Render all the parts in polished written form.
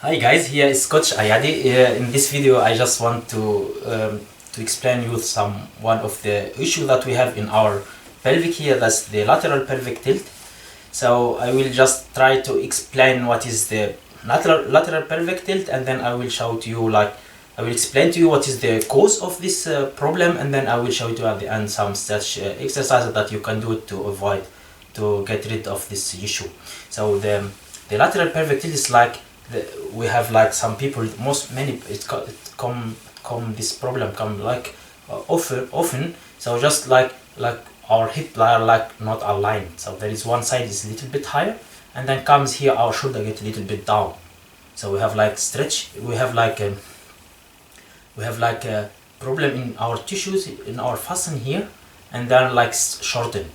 Hi guys, here is Coach Ayadi. In this video I just want to explain you one of the issue that we have in our pelvic here, that's the lateral pelvic tilt. So I will just try to explain what is the lateral pelvic tilt, and then I will show to you, I will explain to you what is the cause of this problem, and then I will show you at the end some such exercises that you can do to get rid of this issue. So the lateral pelvic tilt is we have some people, this problem come often. So just like our hip are not aligned. So there is one side is a little bit higher, and then comes here our shoulder get a little bit down. So we have stretch. We have a problem in our tissues, in our fasten here, and then shorten.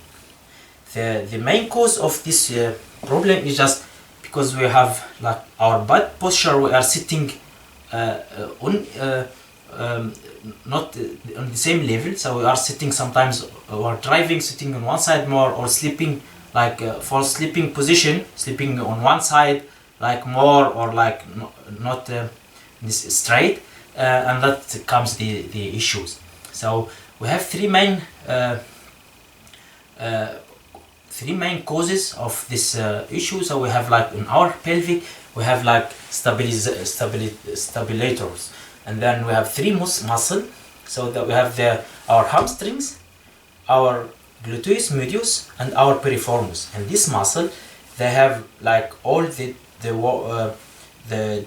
The main cause of this problem is just because we have our butt posture. We are sitting not on the same level, so we are sitting sometimes or driving, sitting on one side more, or sleeping for sleeping position, sleeping on one side more, or not this straight, and that comes the issues. So we have three main causes of this issue. So we have in our pelvic, we have stabilizers, and then we have three muscle. So that we have our hamstrings, our gluteus medius, and our piriformis. And this muscle, they have all the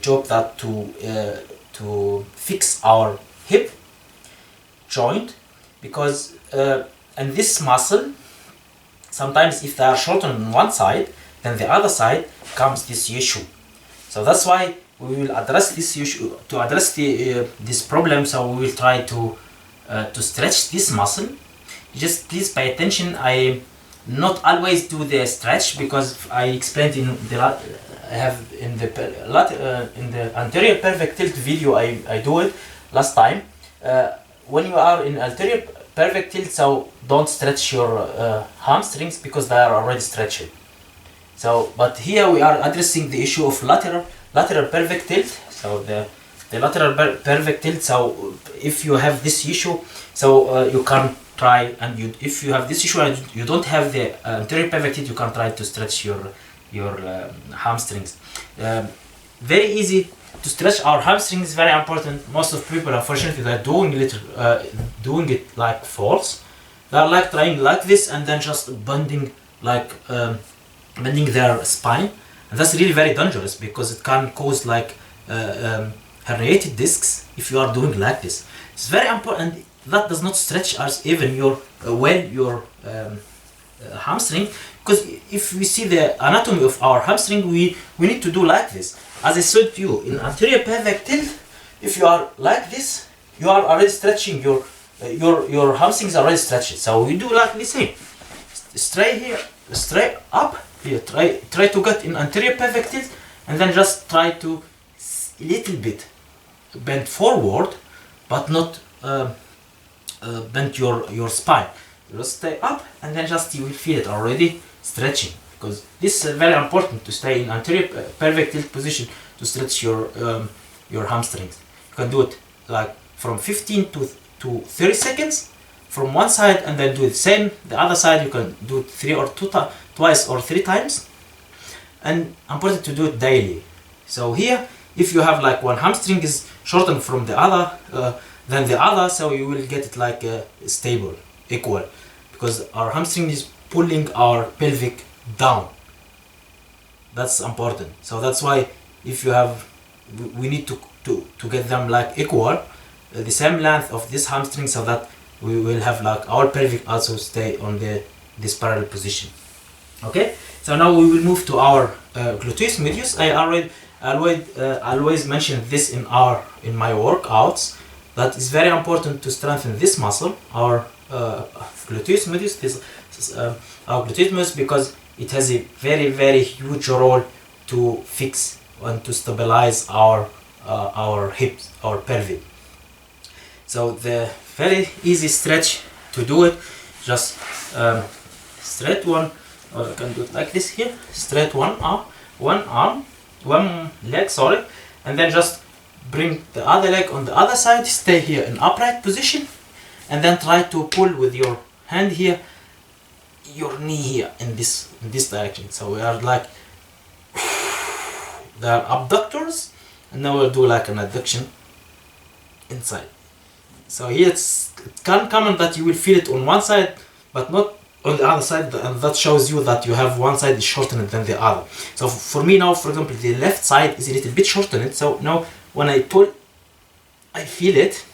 job that to fix our hip joint, because and this muscle, sometimes if they are shortened on one side, then the other side comes this issue. So that's why we will address this issue. To address this problem, so we will try to stretch this muscle. Just please pay attention. I not always do the stretch, because I explained in the anterior pelvic tilt video. I do it last time. When you are in anterior pelvic tilt, so don't stretch your hamstrings, because they are already stretched. So, but here we are addressing the issue of lateral pelvic tilt. So the lateral pelvic tilt. So if you have this issue, so you can try, and if you have this issue and you don't have the anterior pelvic tilt, you can try to stretch your hamstrings. Very easy to stretch our hamstrings, very important. Most of people, unfortunately, they're doing it false. They're trying this, and then just bending their spine, and that's really very dangerous, because it can cause herniated discs if you are doing this. It's very important. That does not stretch us even your hamstring, because if we see the anatomy of our hamstring, we need to do this. As I said to you, in anterior pelvic tilt, if you are this, you are already stretching your hamstrings are already stretched. So we do the same. Straight here, straight up here. Try to get in anterior pelvic tilt, and then just try to little bit bend forward, but not bend your spine. Just stay up, and then just you will feel it already stretching, because this is very important to stay in anterior pelvic tilt position to stretch your hamstrings. You can do it from 15 to 30 seconds from one side, and then do the same the other side. You can do it twice or three times, and important to do it daily. So here, if you have one hamstring is shortened from the other than the other, so you will get it stable, equal, because our hamstring is pulling our pelvic down. That's important. So that's why if you have, we need to get them equal, the same length of this hamstring, so that we will have our pelvic also stay on this parallel position. Okay, so now we will move to our gluteus medius. I always mention this in my workouts, that is very important to strengthen this muscle, our gluteus medius. Our gluteus medius, because it has a very, very huge role to fix and to stabilize our hips, our pelvic. So the very easy stretch to do it, just straight one, or I can do it like this here, straight one arm, one leg, sorry, and then just bring the other leg on the other side, stay here in upright position, and then try to pull with your hand here, your knee here in this direction. So we are like, there are abductors, and now we'll do like an adduction inside. So here it's can come that you will feel it on one side, but not on the other side, and that shows you that you have one side is shortened than the other. So for me now, for example, the left side is a little bit shortened. So now when I pull, I feel it.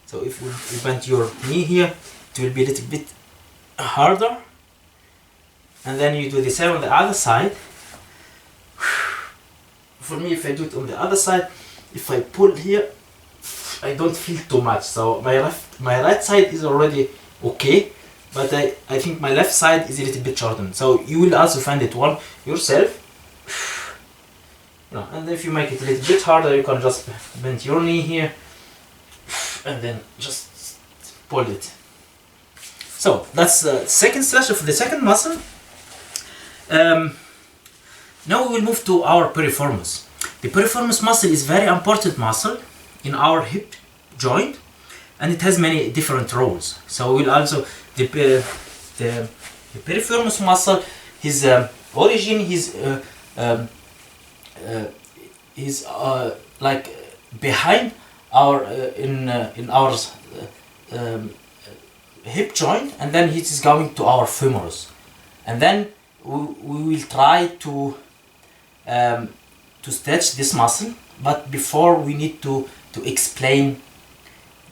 So if you bend your knee here, it will be a little bit harder. And then you do the same on the other side. For me, if I do it on the other side, if I pull here, I don't feel too much. So my right side is already okay, but I think my left side is a little bit shortened. So you will also find it one yourself. And if you make it a little bit harder, you can just bend your knee here and then just pull it. So that's the second stretch of the second muscle. Now we will move to our piriformis. The piriformis muscle is very important muscle in our hip joint, and it has many different roles. So we'll also the piriformis muscle, his origin, is like behind our in our hip joint, and then it is going to our femoris, and then we will try to stretch this muscle. But before, we need to explain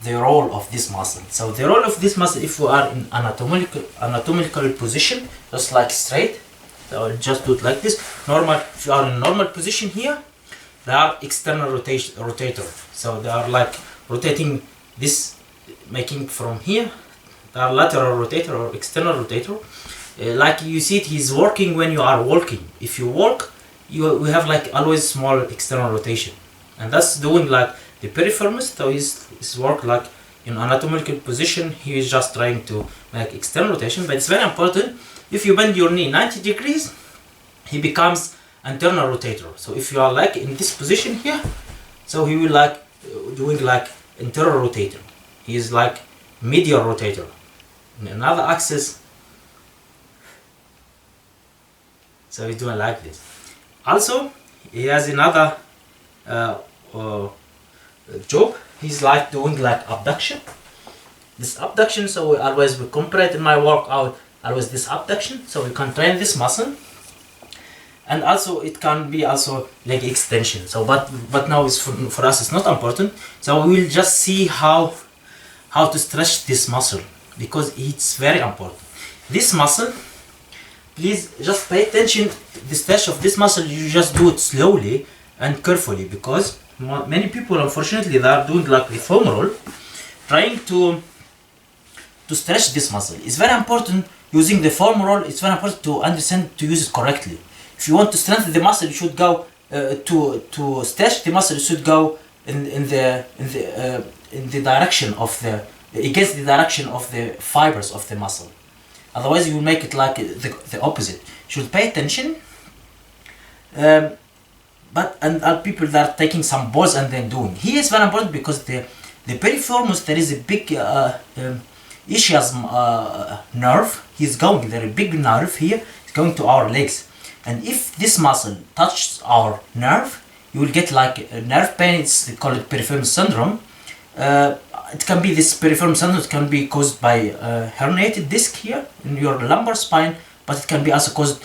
the role of this muscle. So the role of this muscle, if we are in anatomical position, just like straight, so I'll just do it like this. Normal, if you are in normal position here, they are external rotator. So they are like rotating this, making from here. They are lateral rotator or external rotator. Like you see it, he's working when you are walking. If you walk, we have like always small external rotation, and that's doing like the piriformis. So his work like in anatomical position, he is just trying to make external rotation. But it's very important, if you bend your knee 90 degrees, he becomes internal rotator. So if you are like in this position here, so he will like doing like internal rotator. He is like medial rotator. In another axis, so he's doing like this. Also, he has another job. He's like doing like abduction. This abduction, so we always compare in my workout, always this abduction. So we can train this muscle, and also it can be also leg extension. So but now it's for us it's not important. So we will just see how to stretch this muscle, because it's very important. This muscle, please just pay attention. The stretch of this muscle, you just do it slowly and carefully, because many people, unfortunately, they are doing like the femoral, trying to stretch this muscle. It's very important using the femoral. It's very important to understand to use it correctly. If you want to strengthen the muscle, you should go to stretch the muscle. You should go in the direction of against the direction of the fibers of the muscle. Otherwise, you will make it like the opposite. You should pay attention. But people that are taking some balls and then doing. Here is very important, because the piriformis, there is a big ischias nerve. He's going there, a big nerve here. It's going to our legs, and if this muscle touches our nerve, you will get like a nerve pain. It's called piriformis syndrome. It can be this piriformis syndrome. It can be caused by herniated disc here in your lumbar spine, but it can be also caused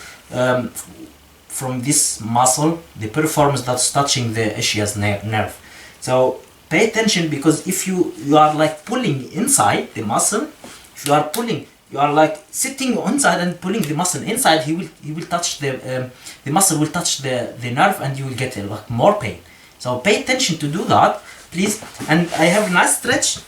from this muscle, the piriformis, that's touching the ischias nerve. So pay attention, because if you are like pulling inside the muscle, if you are pulling, you are like sitting inside and pulling the muscle inside, he will touch the muscle will touch the nerve, and you will get like more pain. So pay attention to do that, please. And I have a nice stretch.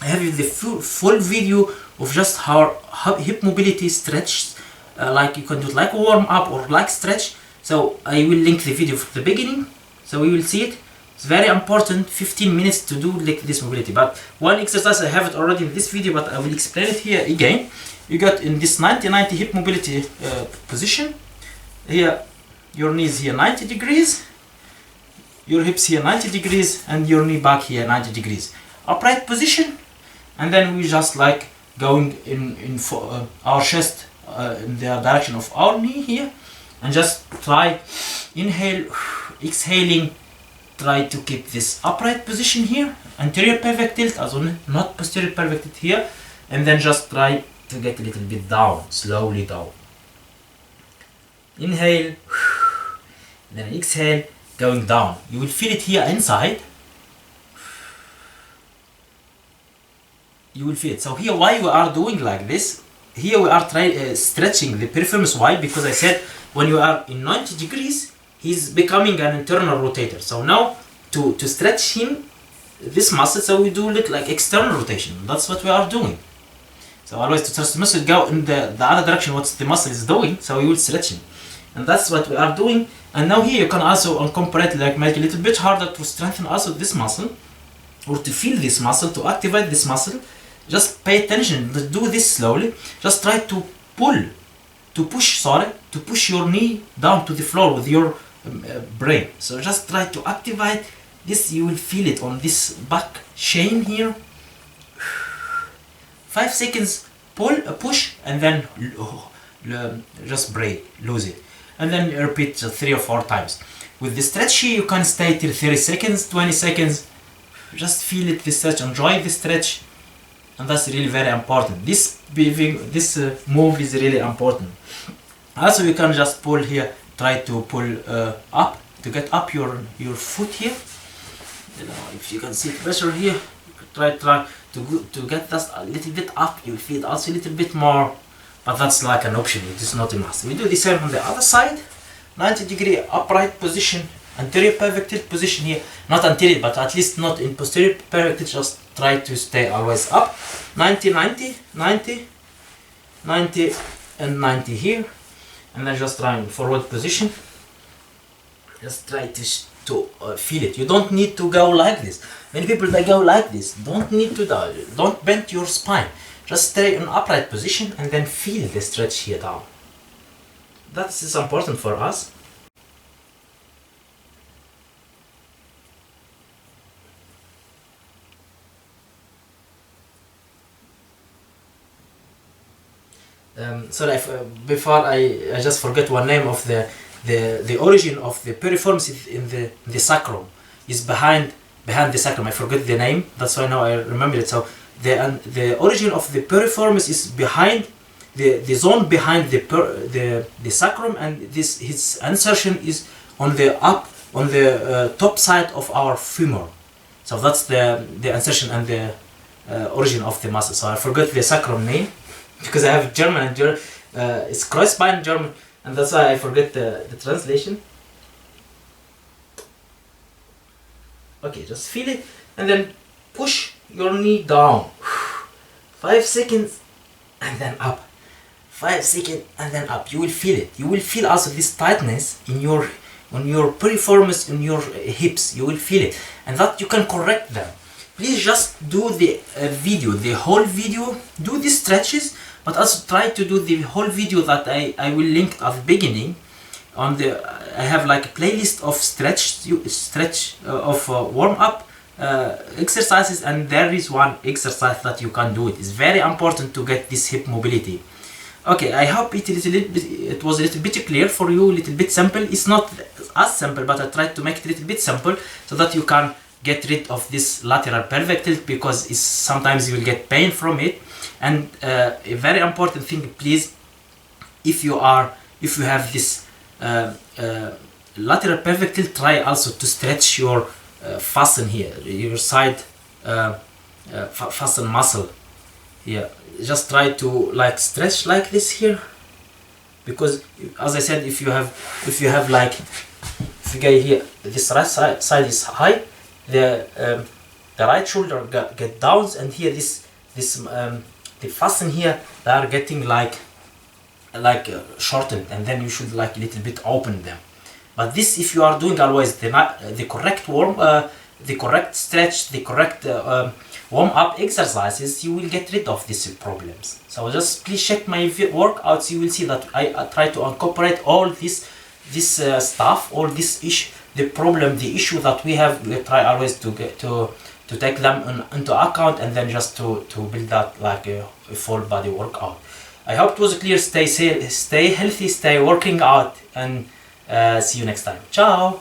I have the full video of just how hip mobility stretch. Like you can do it like a warm up or like stretch. So I will link the video from the beginning, so we will see it. It's very important, 15 minutes to do like this mobility. But one exercise, I have it already in this video, but I will explain it here again. You got in this 90-90 hip mobility position. Here your knees here 90 degrees, your hips here 90 degrees, and your knee back here 90 degrees. Upright position, and then we just like going in for our chest in the direction of our knee here, and just try inhale, exhaling, try to keep this upright position here, anterior pelvic tilt as well, not posterior pelvic tilt here, and then just try to get a little bit down, slowly down. Inhale, then exhale, going down. You will feel it here inside. You will feel it. So here, why we are doing like this? Here we are stretching the piriformis. Why? Because I said when you are in 90 degrees, he's becoming an internal rotator. So now to stretch him, this muscle, so we do it like external rotation. That's what we are doing. So always to stretch the muscle, go in the other direction what the muscle is doing, so we will stretch him. And that's what we are doing. And now here you can also incorporate, like make it a little bit harder to strengthen also this muscle, or to feel this muscle, to activate this muscle. Just pay attention, do this slowly. Just try to push your knee down to the floor with your brain. So just try to activate this. You will feel it on this back chain here. 5 seconds, push, and then just break, lose it. And then repeat 3 or 4 times. With the stretch here, you can stay till 30 seconds, 20 seconds. Just feel it, the stretch, enjoy the stretch. And that's really very important. This move is really important. Also, you can just pull here, try to pull up, to get up your foot here. You know, if you can see it better here, try to get that a little bit up. You feel also a little bit more, but that's like an option. It is not a must. We do the same on the other side. 90 degree upright position, anterior pelvic tilt position here. Not anterior, but at least not in posterior pelvic tilt. Just try to stay always up. 90, 90, 90, 90, and 90 here. And then just try in forward position. Just try to feel it. You don't need to go like this. Many people, they go like this. Don't need to don't bend your spine. Just stay in upright position and then feel the stretch here down. That is important for us. Sorry, before I just forget one name of the origin of the piriformis in the sacrum is behind the sacrum. I forget the name. That's why now I remember it. So the origin of the piriformis is behind the zone behind the sacrum, and his insertion is on the top side of our femur. So that's the insertion and the origin of the muscle. So I forgot the sacrum name because I have German and it's cross spine German, and that's why I forget the translation. Okay, just feel it and then push your knee down. 5 seconds and then up. 5 seconds and then up. You will feel it. You will feel also this tightness on your piriformis, in your hips. You will feel it, and that you can correct them. Please just do the whole video. Do the stretches, but also try to do the whole video that I will link at the beginning. I have like a playlist of warm up exercises, and there is one exercise that you can do. It is very important to get this hip mobility. Okay, I hope it was a little bit clear for you, a little bit simple. It's not as simple, but I tried to make it a little bit simple so that you can get rid of this lateral pelvic tilt, because sometimes you will get pain from it. And a very important thing, please, if you have this lateral pelvic tilt, try also to stretch your fasten here, your side fasten muscle here. Just try to like stretch like this here, because as I said, if you have like, if you get here, this right side is high, the right shoulder get down, and here the fasten here, they are getting like shortened, and then you should like a little bit open them. But this, if you are doing always the correct the correct stretch, the correct warm-up exercises, you will get rid of these problems. So just please check my workouts. You will see that I try to incorporate all these this stuff, all this issue, the problem, the issue that we have, we try always to get to take them into account, and then just to build that like a full body workout. I hope it was clear. Stay healthy, stay working out, and see you next time. Ciao.